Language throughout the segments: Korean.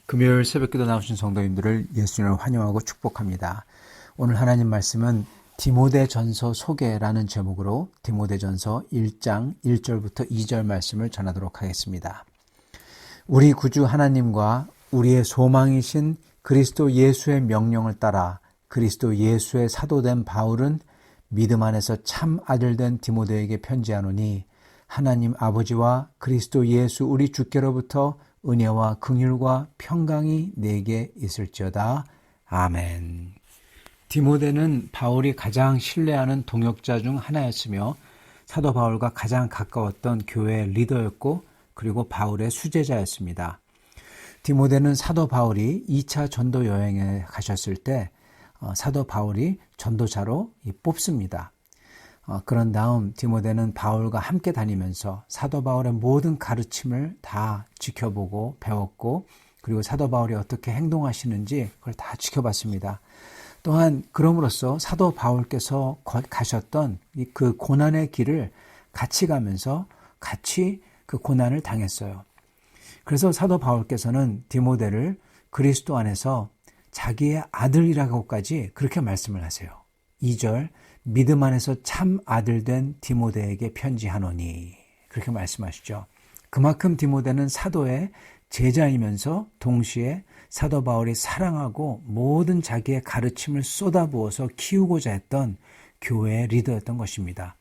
금요일 새벽기도 나오신 성도님들을 예수님을 환영하고 축복합니다. 오늘 하나님 말씀은 디모데전서 소개라는 제목으로 디모데전서 1장 1절부터 2절 말씀을 전하도록 하겠습니다. 우리 구주 하나님과 우리의 소망이신 그리스도 예수의 명령을 따라 그리스도 예수의 사도된 바울은 믿음 안에서 참 아들된 디모데에게 편지하노니 하나님 아버지와 그리스도 예수 우리 주께로부터 은혜와 긍휼과 평강이 내게 있을지어다. 아멘. 디모데는 바울이 가장 신뢰하는 동역자 중 하나였으며 사도 바울과 가장 가까웠던 교회의 리더였고 그리고 바울의 수제자였습니다. 디모데는 사도 바울이 2차 전도 여행에 가셨을 때 사도 바울이 전도자로 뽑습니다. 그런 다음 디모데는 바울과 함께 다니면서 사도 바울의 모든 가르침을 다 지켜보고 배웠고 그리고 사도 바울이 어떻게 행동하시는지 그걸 다 지켜봤습니다. 또한 그럼으로써 사도 바울께서 가셨던 그 고난의 길을 같이 가면서 같이 그 고난을 당했어요. 그래서 사도 바울께서는 디모데를 그리스도 안에서 자기의 아들이라고까지 그렇게 말씀을 하세요. 2절 믿음 안에서 참 아들된 디모데에게 편지하노니 그렇게 말씀하시죠. 그만큼 디모데는 사도의 제자이면서 동시에 사도 바울이 사랑하고 모든 자기의 가르침을 쏟아부어서 키우고자 했던 교회의 리더였던 것입니다.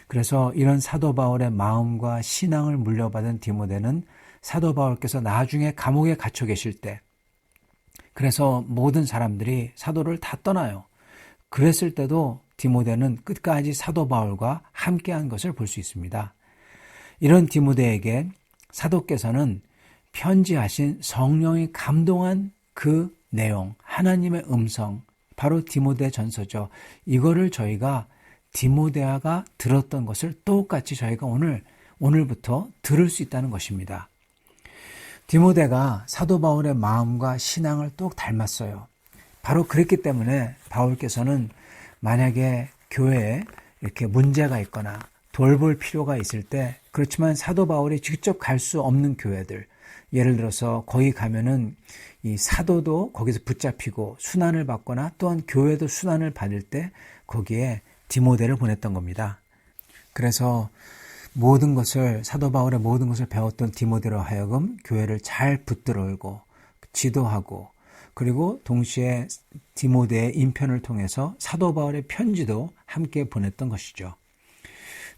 그래서 이런 사도 바울의 마음과 신앙을 물려받은 디모데는 사도 바울께서 나중에 감옥에 갇혀 계실 때 그래서 모든 사람들이 사도를 다 떠나요. 그랬을 때도 디모데는 끝까지 사도 바울과 함께한 것을 볼 수 있습니다. 이런 디모데에게 사도께서는 편지하신 성령이 감동한 그 내용, 하나님의 음성, 바로 디모데 전서죠. 이거를 저희가 디모데가 들었던 것을 똑같이 저희가 오늘부터 들을 수 있다는 것입니다. 디모데가 사도 바울의 마음과 신앙을 똑 닮았어요. 바로 그랬기 때문에 바울께서는 만약에 교회에 이렇게 문제가 있거나 돌볼 필요가 있을 때 그렇지만 사도 바울이 직접 갈 수 없는 교회들 예를 들어서 거기 가면은 이 사도도 거기서 붙잡히고 순환을 받거나 또한 교회도 순환을 받을 때 거기에 디모데를 보냈던 겁니다. 그래서 모든 것을 사도 바울의 모든 것을 배웠던 디모데로 하여금 교회를 잘 붙들어올고 지도하고 그리고 동시에 디모데의 인편을 통해서 사도 바울의 편지도 함께 보냈던 것이죠.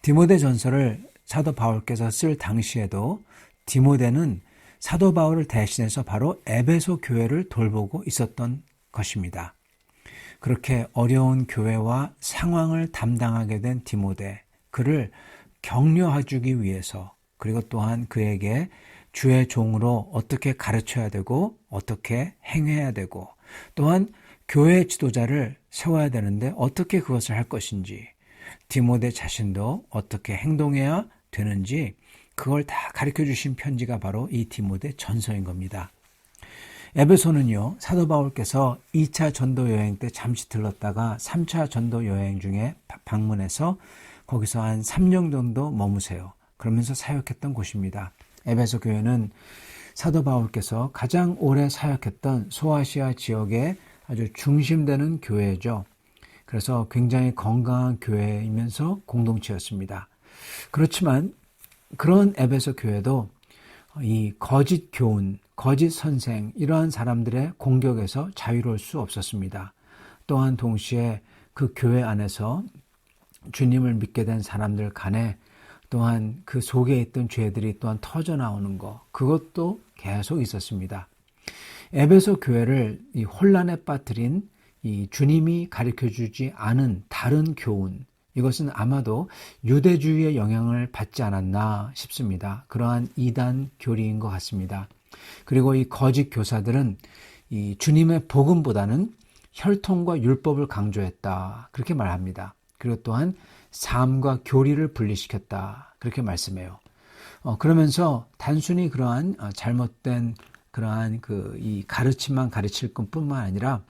디모데 전서를 사도 바울께서 쓸 당시에도 디모데는 사도 바울을 대신해서 바로 에베소 교회를 돌보고 있었던 것입니다. 그렇게 어려운 교회와 상황을 담당하게 된 디모데, 그를 격려해주기 위해서 그리고 또한 그에게 주의 종으로 어떻게 가르쳐야 되고 어떻게 행해야 되고 또한 교회 지도자를 세워야 되는데 어떻게 그것을 할 것인지 디모데 자신도 어떻게 행동해야 되는지 그걸 다 가르쳐 주신 편지가 바로 이 디모데 전서인 겁니다. 에베소는요, 사도 바울께서 2차 전도 여행 때 잠시 들렀다가 3차 전도 여행 중에 방문해서 거기서 한 3년 정도 머무세요. 그러면서 사역했던 곳입니다. 에베소 교회는 사도 바울께서 가장 오래 사역했던 소아시아 지역의 아주 중심되는 교회죠. 그래서 굉장히 건강한 교회이면서 공동체였습니다. 그렇지만 그런 에베소 교회도 이 거짓 교훈, 거짓 선생 이러한 사람들의 공격에서 자유로울 수 없었습니다. 또한 동시에 그 교회 안에서 주님을 믿게 된 사람들 간에 또한 그 속에 있던 죄들이 또한 터져 나오는 것, 그것도 계속 있었습니다. 에베소 교회를 이 혼란에 빠뜨린 이 주님이 가르쳐주지 않은 다른 교훈, 이것은 아마도 유대주의의 영향을 받지 않았나 싶습니다. 그러한 이단 교리인 것 같습니다. 그리고 이 거짓 교사들은 이 주님의 복음보다는 혈통과 율법을 강조했다. 그렇게 말합니다. 그리고 또한 삶과 교리를 분리시켰다. 그렇게 말씀해요. 그러면서 단순히 그러한 잘못된 그러한 이 가르침만 가르칠 뿐만 아니라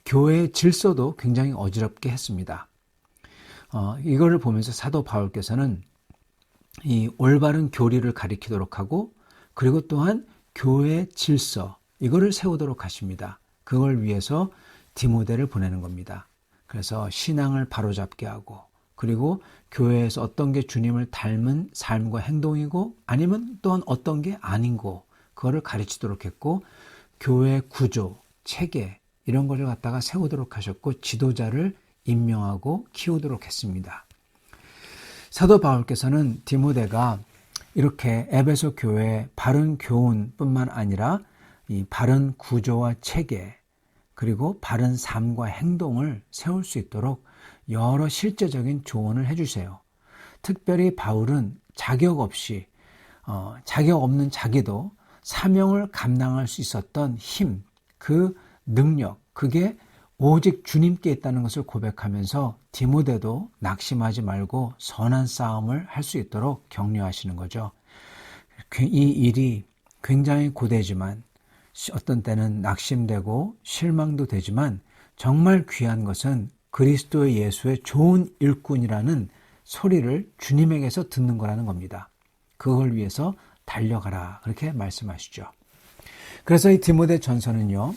교회의 질서도 굉장히 어지럽게 했습니다. 이거를 보면서 사도 바울께서는 이 올바른 교리를 가리키도록 하고 그리고 또한 교회의 질서 이거를 세우도록 하십니다. 그걸 위해서 디모데를 보내는 겁니다. 그래서 신앙을 바로잡게 하고 그리고 교회에서 어떤 게 주님을 닮은 삶과 행동이고 아니면 또한 어떤 게 아닌고 그거를 가르치도록 했고 교회 구조, 체계 이런 것을 갖다가 세우도록 하셨고 지도자를 임명하고 키우도록 했습니다. 사도 바울께서는 디모데가 이렇게 에베소 교회의 바른 교훈뿐만 아니라 이 바른 구조와 체계 그리고 바른 삶과 행동을 세울 수 있도록 여러 실제적인 조언을 해주세요. 특별히 바울은 자격 없이 자격 없는 자기도 사명을 감당할 수 있었던 힘, 그 능력, 그게 오직 주님께 있다는 것을 고백하면서 디모데도 낙심하지 말고 선한 싸움을 할 수 있도록 격려하시는 거죠. 이 일이 굉장히 고되지만 어떤 때는 낙심되고 실망도 되지만 정말 귀한 것은 그리스도 예수의 좋은 일꾼이라는 소리를 주님에게서 듣는 거라는 겁니다. 그걸 위해서 달려가라 그렇게 말씀하시죠. 그래서 이 디모데 전서는요.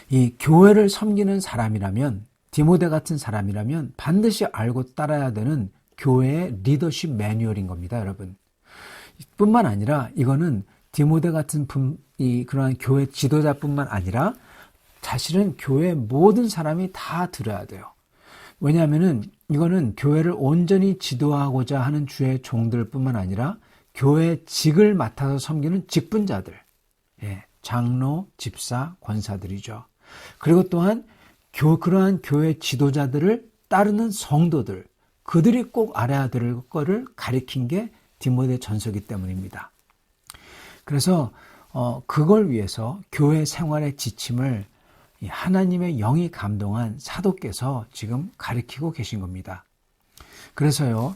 이 교회를 섬기는 사람이라면 디모데 같은 사람이라면 반드시 알고 따라야 되는 교회의 리더십 매뉴얼인 겁니다, 여러분. 뿐만 아니라 이거는 디모데 같은 그러한 교회 지도자뿐만 아니라 사실은 교회 모든 사람이 다 들어야 돼요. 왜냐하면은 이거는 교회를 온전히 지도하고자 하는 주의 종들뿐만 아니라 교회 직을 맡아서 섬기는 직분자들, 장로, 집사, 권사들이죠. 그리고 또한 그러한 교회 지도자들을 따르는 성도들, 그들이 꼭 알아야 될 거를 가리킨 게 디모데 전서이기 때문입니다. 그래서 그걸 위해서 교회 생활의 지침을 하나님의 영이 감동한 사도께서 지금 가리키고 계신 겁니다. 그래서요,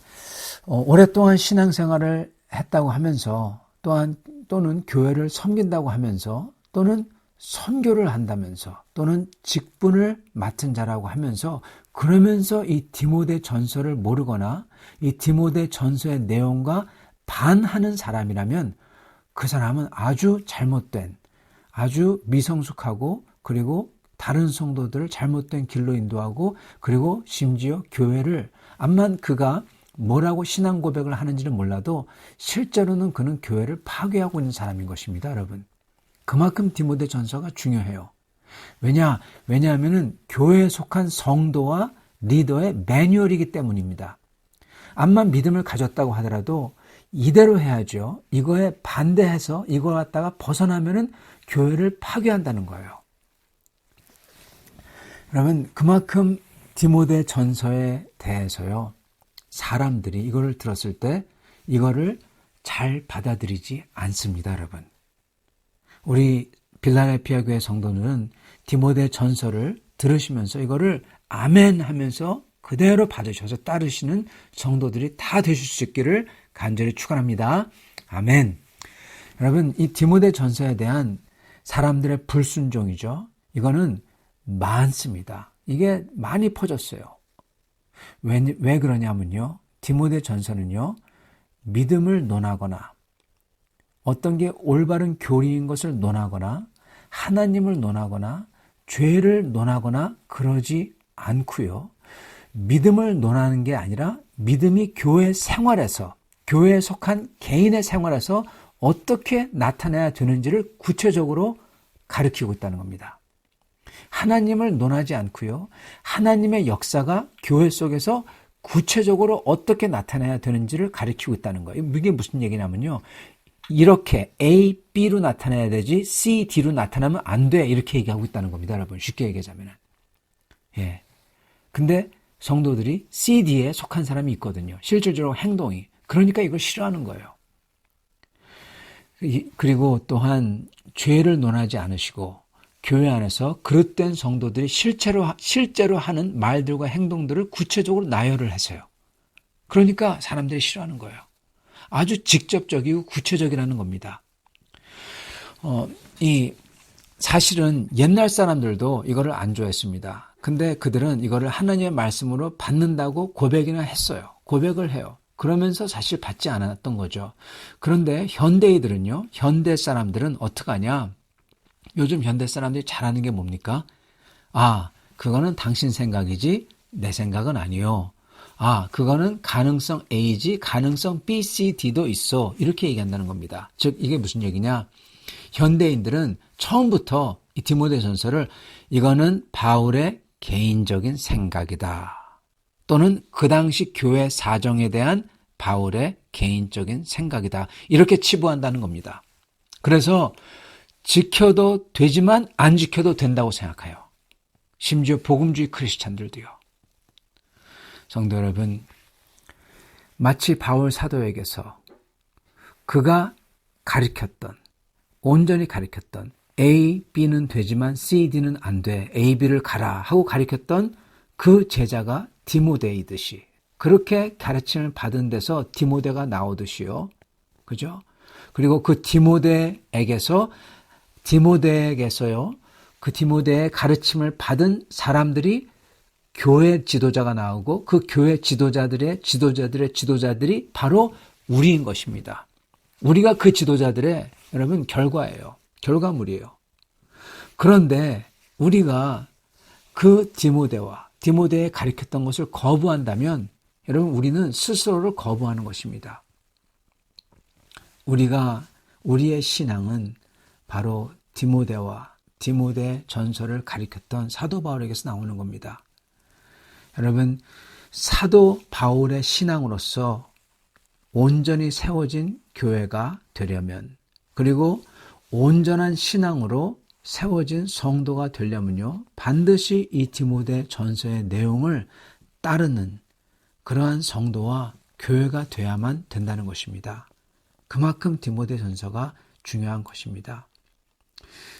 오랫동안 신앙생활을 했다고 하면서 또는 교회를 섬긴다고 하면서 또는 선교를 한다면서 또는 직분을 맡은 자라고 하면서 그러면서 이 디모데 전서를 모르거나 이 디모데 전서의 내용과 반하는 사람이라면 그 사람은 아주 잘못된, 아주 미성숙하고 그리고 다른 성도들을 잘못된 길로 인도하고 그리고 심지어 교회를 암만 그가 뭐라고 신앙 고백을 하는지는 몰라도 실제로는 그는 교회를 파괴하고 있는 사람인 것입니다, 여러분. 그만큼 디모데 전서가 중요해요. 왜냐하면은 교회에 속한 성도와 리더의 매뉴얼이기 때문입니다. 암만 믿음을 가졌다고 하더라도 이대로 해야죠. 이거에 반대해서 이거 갖다가 벗어나면은 교회를 파괴한다는 거예요. 그러면 그만큼 디모데 전서에 대해서요. 사람들이 이거를 들었을 때 이거를 잘 받아들이지 않습니다, 여러분. 우리 빌라델피아 교회 성도는 디모데 전서를 들으시면서 이거를 아멘 하면서 그대로 받으셔서 따르시는 성도들이 다 되실 수 있기를 간절히 축원합니다. 아멘. 여러분, 이 디모데 전서에 대한 사람들의 불순종이죠. 이거는 많습니다. 이게 많이 퍼졌어요. 왜 그러냐면요. 디모데 전서는요. 믿음을 논하거나 어떤 게 올바른 교리인 것을 논하거나 하나님을 논하거나 죄를 논하거나 그러지 않고요. 믿음을 논하는 게 아니라 믿음이 교회 생활에서 교회에 속한 개인의 생활에서 어떻게 나타나야 되는지를 구체적으로 가르치고 있다는 겁니다. 하나님을 논하지 않고요. 하나님의 역사가 교회 속에서 구체적으로 어떻게 나타나야 되는지를 가르치고 있다는 거예요. 이게 무슨 얘기냐면요. 이렇게 A, B로 나타나야 되지 C, D로 나타나면 안 돼. 이렇게 얘기하고 있다는 겁니다. 여러분. 쉽게 얘기하자면. 예. 근데 성도들이 C, D에 속한 사람이 있거든요. 실질적으로 행동이. 그러니까 이걸 싫어하는 거예요. 그리고 또한 죄를 논하지 않으시고 교회 안에서 그릇된 성도들이 실제로 하는 말들과 행동들을 구체적으로 나열을 하세요. 그러니까 사람들이 싫어하는 거예요. 아주 직접적이고 구체적이라는 겁니다. 이 사실은 옛날 사람들도 이거를 안 좋아했습니다. 근데 그들은 이거를 하나님의 말씀으로 받는다고 고백이나 했어요. 고백을 해요. 그러면서 사실 받지 않았던 거죠. 그런데 현대인들은요, 현대 사람들은 어떡하냐? 요즘 현대 사람들이 잘하는 게 뭡니까? 아, 그거는 당신 생각이지 내 생각은 아니요. 아, 그거는 가능성 A지 가능성 B, C, D도 있어. 이렇게 얘기한다는 겁니다. 즉 이게 무슨 얘기냐? 현대인들은 처음부터 이 디모데전서를 이거는 바울의 개인적인 생각이다. 또는 그 당시 교회 사정에 대한 바울의 개인적인 생각이다. 이렇게 치부한다는 겁니다. 그래서 지켜도 되지만 안 지켜도 된다고 생각해요. 심지어 복음주의 크리스찬들도요. 성도 여러분, 마치 바울 사도에게서 그가 가르쳤던, 온전히 가르쳤던 A, B는 되지만 C, D는 안 돼. A, B를 가라 하고 가르쳤던 그 제자가 디모데이듯이 그렇게 가르침을 받은 데서 디모데가 나오듯이요. 그죠? 그리고 그 디모데에게서요. 그 디모데의 가르침을 받은 사람들이 교회 지도자가 나오고 그 교회 지도자들의 지도자들이 바로 우리인 것입니다. 우리가 그 지도자들의 여러분 결과예요. 결과물이에요. 그런데 우리가 그 디모데에 가르쳤던 것을 거부한다면 여러분 우리는 스스로를 거부하는 것입니다. 우리의 신앙은 바로 디모데 전서를 가르쳤던 사도 바울에게서 나오는 겁니다. 여러분, 사도 바울의 신앙으로서 온전히 세워진 교회가 되려면, 그리고 온전한 신앙으로 세워진 성도가 되려면요, 반드시 이 디모데 전서의 내용을 따르는 그러한 성도와 교회가 돼야만 된다는 것입니다. 그만큼 디모데 전서가 중요한 것입니다.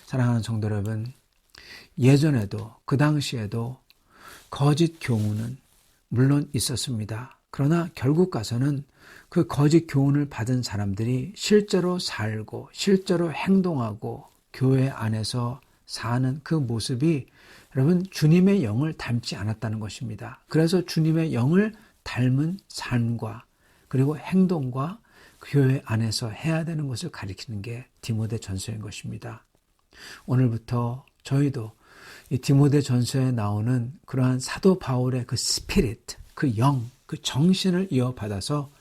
사랑하는 성도 여러분, 예전에도 그 당시에도 거짓 교훈은 물론 있었습니다. 그러나 결국 가서는 그 거짓 교훈을 받은 사람들이 실제로 살고 실제로 행동하고 교회 안에서 사는 그 모습이 여러분 주님의 영을 닮지 않았다는 것입니다. 그래서 주님의 영을 닮은 삶과 그리고 행동과 교회 안에서 해야 되는 것을 가리키는 게 디모데 전서인 것입니다. 오늘부터 저희도 이 디모데 전서에 나오는 그러한 사도 바울의 그 스피릿, 그 영, 그 정신을 이어받아서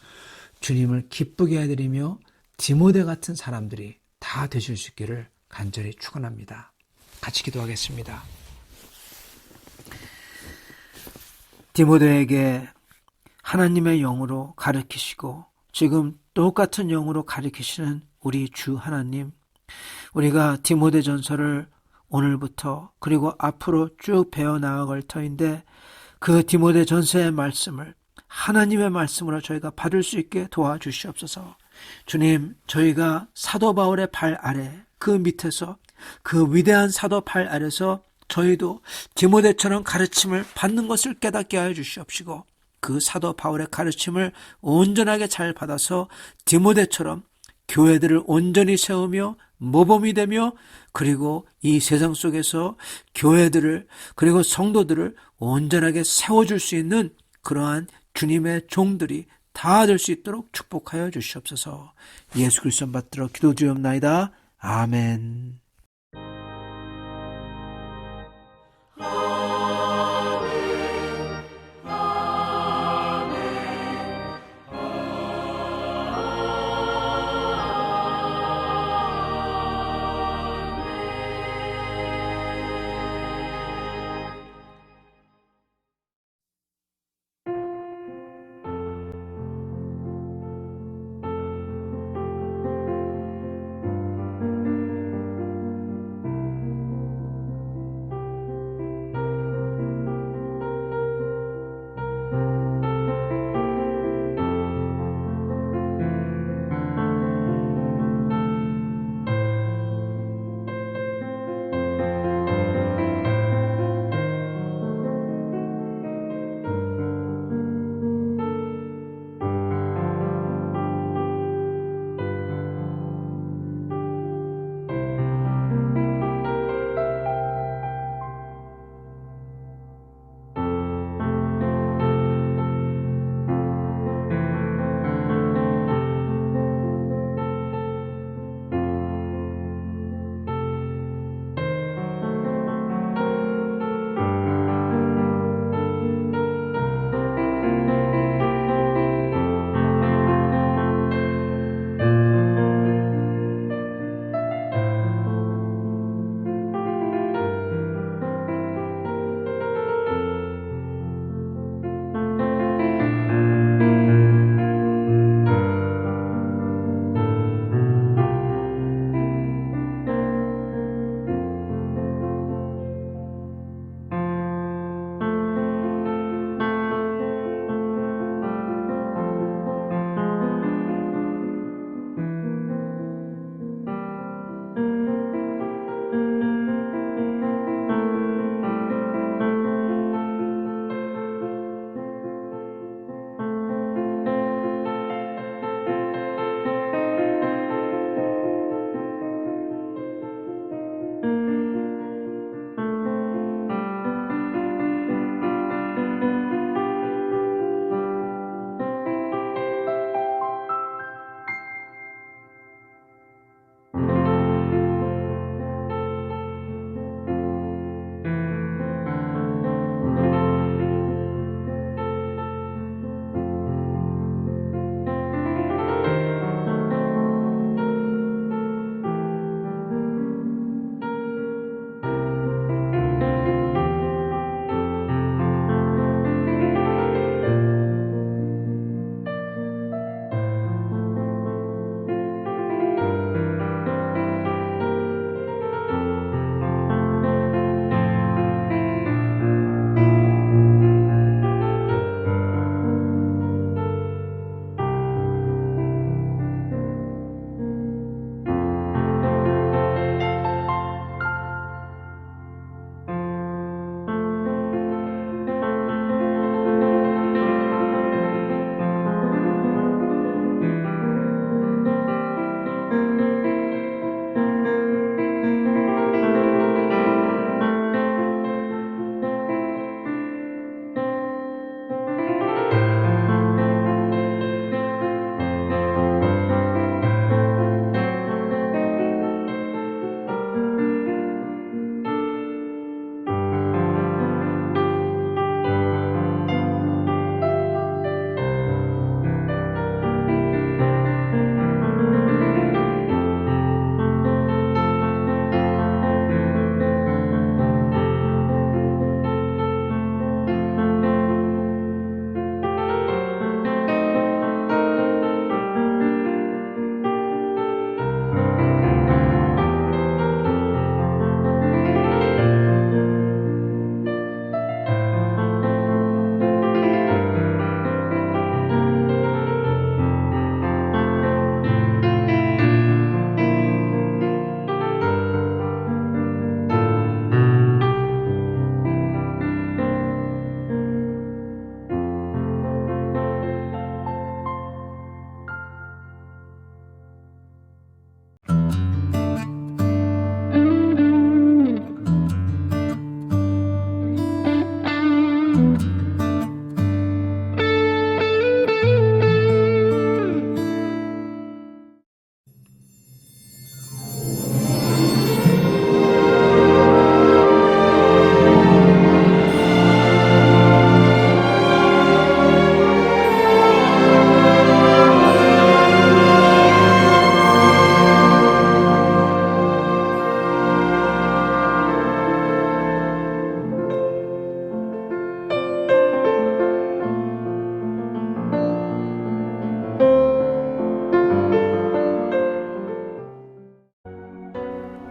주님을 기쁘게 해드리며 디모데 같은 사람들이 다 되실 수 있기를 간절히 축원합니다. 같이 기도하겠습니다. 디모데에게 하나님의 영으로 가르치시고 지금 똑같은 영으로 가르치시는 우리 주 하나님, 우리가 디모데 전서를 오늘부터 그리고 앞으로 쭉 배워나갈 터인데 그 디모데 전서의 말씀을 하나님의 말씀으로 저희가 받을 수 있게 도와주시옵소서. 주님, 저희가 사도 바울의 발 아래 그 밑에서 그 위대한 사도 발 아래서 저희도 디모데처럼 가르침을 받는 것을 깨닫게 하여 주시옵시고 그 사도 바울의 가르침을 온전하게 잘 받아서 디모데처럼 교회들을 온전히 세우며 모범이 되며 그리고 이 세상 속에서 교회들을 그리고 성도들을 온전하게 세워줄 수 있는 그러한 주님의 종들이 다 될 수 있도록 축복하여 주시옵소서. 예수 그리스도 받들어 기도드리옵나이다. 아멘.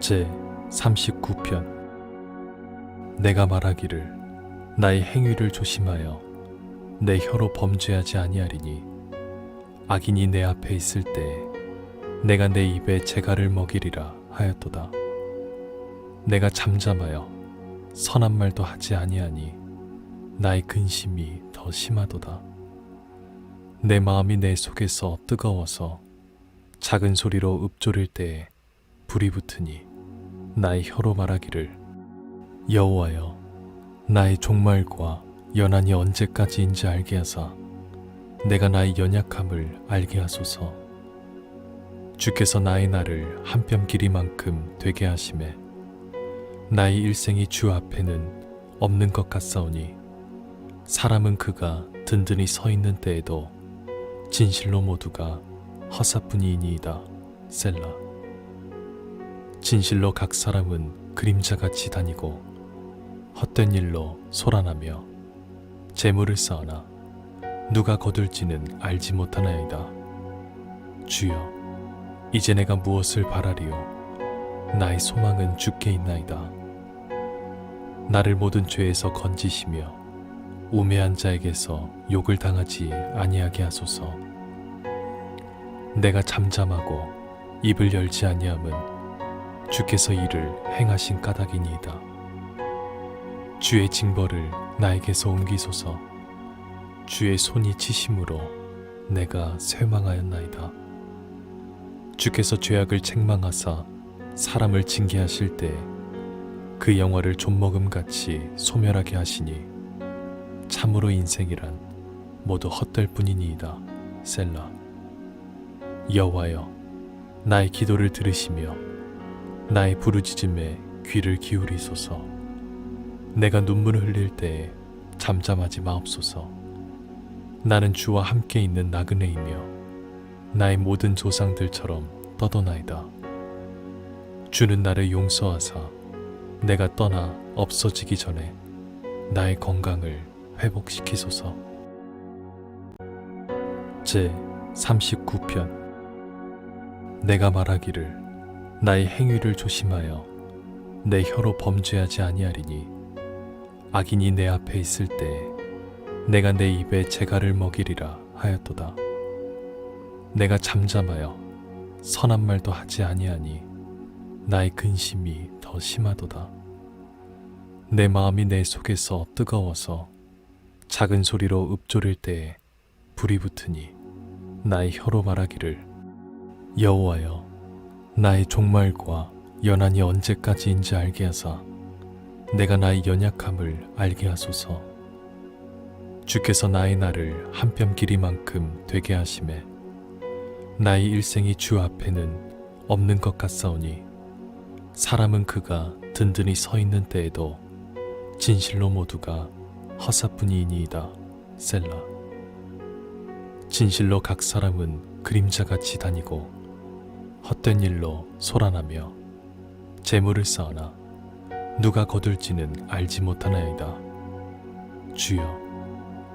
제 39편. 내가 말하기를 나의 행위를 조심하여 내 혀로 범죄하지 아니하리니 악인이 내 앞에 있을 때 내가 내 입에 재갈을 먹이리라 하였도다. 내가 잠잠하여 선한 말도 하지 아니하니 나의 근심이 더 심하도다. 내 마음이 내 속에서 뜨거워서 작은 소리로 읊조릴 때에 불이 붙으니 나의 혀로 말하기를 여호와여, 나의 종말과 연한이 언제까지인지 알게 하사 내가 나의 연약함을 알게 하소서. 주께서 나의 날을 한 뼘 길이만큼 되게 하심에 나의 일생이 주 앞에는 없는 것 같사오니 사람은 그가 든든히 서 있는 때에도 진실로 모두가 허사뿐이니이다. 셀라. 진실로 각 사람은 그림자같이 다니고 헛된 일로 소란하며 재물을 쌓으나 누가 거둘지는 알지 못하나이다. 주여, 이제 내가 무엇을 바라리요? 나의 소망은 주께 있나이다. 나를 모든 죄에서 건지시며 우매한 자에게서 욕을 당하지 아니하게 하소서. 내가 잠잠하고 입을 열지 아니함은 주께서 이를 행하신 까닭이니이다. 주의 징벌을 나에게서 옮기소서. 주의 손이 치심으로 내가 쇠망하였나이다. 주께서 죄악을 책망하사 사람을 징계하실 때 그 영화를 좀먹음같이 소멸하게 하시니 참으로 인생이란 모두 헛될 뿐이니이다. 셀라. 여호와여, 나의 기도를 들으시며 나의 부르짖음에 귀를 기울이소서. 내가 눈물을 흘릴 때에 잠잠하지 마옵소서. 나는 주와 함께 있는 나그네이며 나의 모든 조상들처럼 떠도나이다. 주는 나를 용서하사 내가 떠나 없어지기 전에 나의 건강을 회복시키소서. 제 39편. 내가 말하기를 나의 행위를 조심하여 내 혀로 범죄하지 아니하리니 악인이 내 앞에 있을 때 내가 내 입에 재갈을 먹이리라 하였도다. 내가 잠잠하여 선한 말도 하지 아니하니 나의 근심이 더 심하도다. 내 마음이 내 속에서 뜨거워서 작은 소리로 읊조릴 때에 불이 붙으니 나의 혀로 말하기를 여호와여, 나의 종말과 연한이 언제까지인지 알게 하사 내가 나의 연약함을 알게 하소서. 주께서 나의 날을 한 뼘 길이만큼 되게 하심에 나의 일생이 주 앞에는 없는 것 같사오니 사람은 그가 든든히 서 있는 때에도 진실로 모두가 허사뿐이니이다. 셀라. 진실로 각 사람은 그림자같이 다니고 헛된 일로 소란하며 재물을 쌓으나 누가 거둘지는 알지 못하나이다. 주여,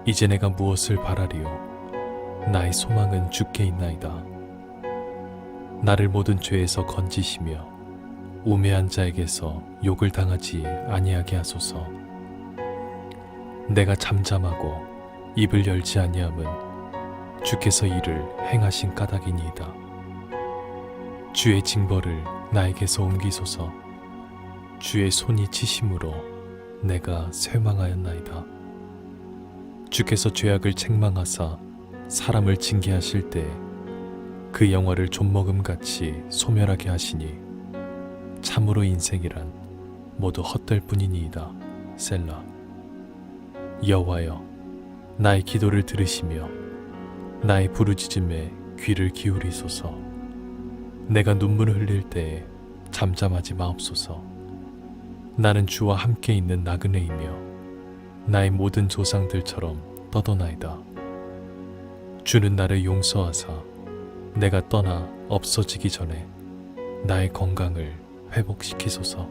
이제 내가 무엇을 바라리요? 나의 소망은 주께 있나이다. 나를 모든 죄에서 건지시며 우매한 자에게서 욕을 당하지 아니하게 하소서. 내가 잠잠하고 입을 열지 아니함은 주께서 이를 행하신 까닭이니이다. 주의 징벌을 나에게서 옮기소서. 주의 손이 치심으로 내가 쇠망하였나이다. 주께서 죄악을 책망하사 사람을 징계하실 때 그 영화를 좀먹음같이 소멸하게 하시니 참으로 인생이란 모두 헛될 뿐이니이다. 셀라. 여호와여, 나의 기도를 들으시며 나의 부르짖음에 귀를 기울이소서. 내가 눈물을 흘릴 때에 잠잠하지 마옵소서. 나는 주와 함께 있는 나그네이며 나의 모든 조상들처럼 떠도나이다. 주는 나를 용서하사 내가 떠나 없어지기 전에 나의 건강을 회복시키소서.